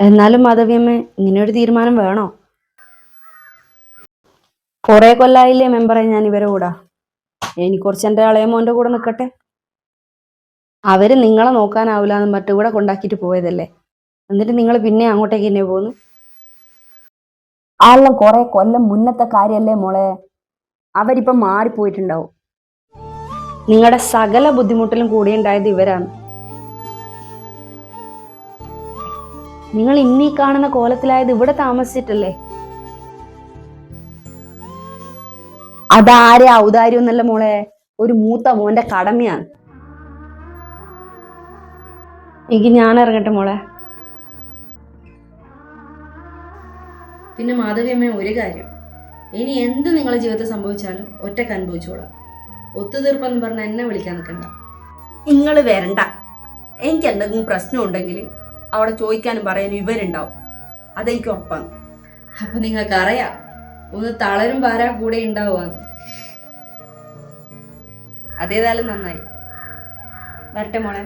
എന്നാലും മാധവിയമ്മ ഇങ്ങനെയൊരു തീരുമാനം വേണോ? കുറെ കൊല്ലായില്ലേ മെമ്പറെ ഞാൻ ഇവരെ കൂടാ. എനിക്ക് കുറച്ച് എൻ്റെ ഇളയമോന്റെ കൂടെ നിൽക്കട്ടെ. അവര് നിങ്ങളെ നോക്കാനാവില്ല എന്ന് മറ്റു കൂടെ കൊണ്ടാക്കിയിട്ട് പോയതല്ലേ, എന്നിട്ട് നിങ്ങൾ പിന്നെ അങ്ങോട്ടേക്ക് തന്നെ പോന്നു. ആളെല്ലാം കുറെ കൊല്ലം മുന്നത്തെ കാര്യല്ലേ മോളെ, അവരിപ്പം മാറിപ്പോയിട്ടുണ്ടാവും. നിങ്ങളുടെ സകല ബുദ്ധിമുട്ടിലും കൂടി ഉണ്ടായത് ഇവരാണ്. നിങ്ങൾ ഇന്നീ കാണുന്ന കോലത്തിലായത് ഇവിടെ താമസിച്ചിട്ടല്ലേ. അതാരെ ഔദാര്യം എന്നല്ല മോളെ, ഒരു മൂത്ത മോന്റെ കടമയാണ്. എനിക്ക് ഞാൻ ഇറങ്ങട്ടെ മോളെ. പിന്നെ മാധവിയമ്മ ഒരു കാര്യം, ഇനി എന്ത് നിങ്ങളുടെ ജീവിതത്തിൽ സംഭവിച്ചാലും ഒറ്റക്ക് അനുഭവിച്ചോളാം. ഒത്തുതീർപ്പെന്ന് പറഞ്ഞ എന്നെ വിളിക്കാൻ നിൽക്കണ്ട. നിങ്ങൾ വരണ്ട. എനിക്ക് എന്തെങ്കിലും പ്രശ്നം ഉണ്ടെങ്കിൽ അവിടെ ചോദിക്കാനും പറയാനും ഇവരുണ്ടാവും, അതെനിക്ക് ഉറപ്പാണ്. അപ്പൊ നിങ്ങൾക്ക് അറിയാം ഒന്ന് തളരും പാരാ കൂടെ ഉണ്ടാവുകയാണ്. അതേതായാലും നന്നായി. വരട്ടെ മോളെ.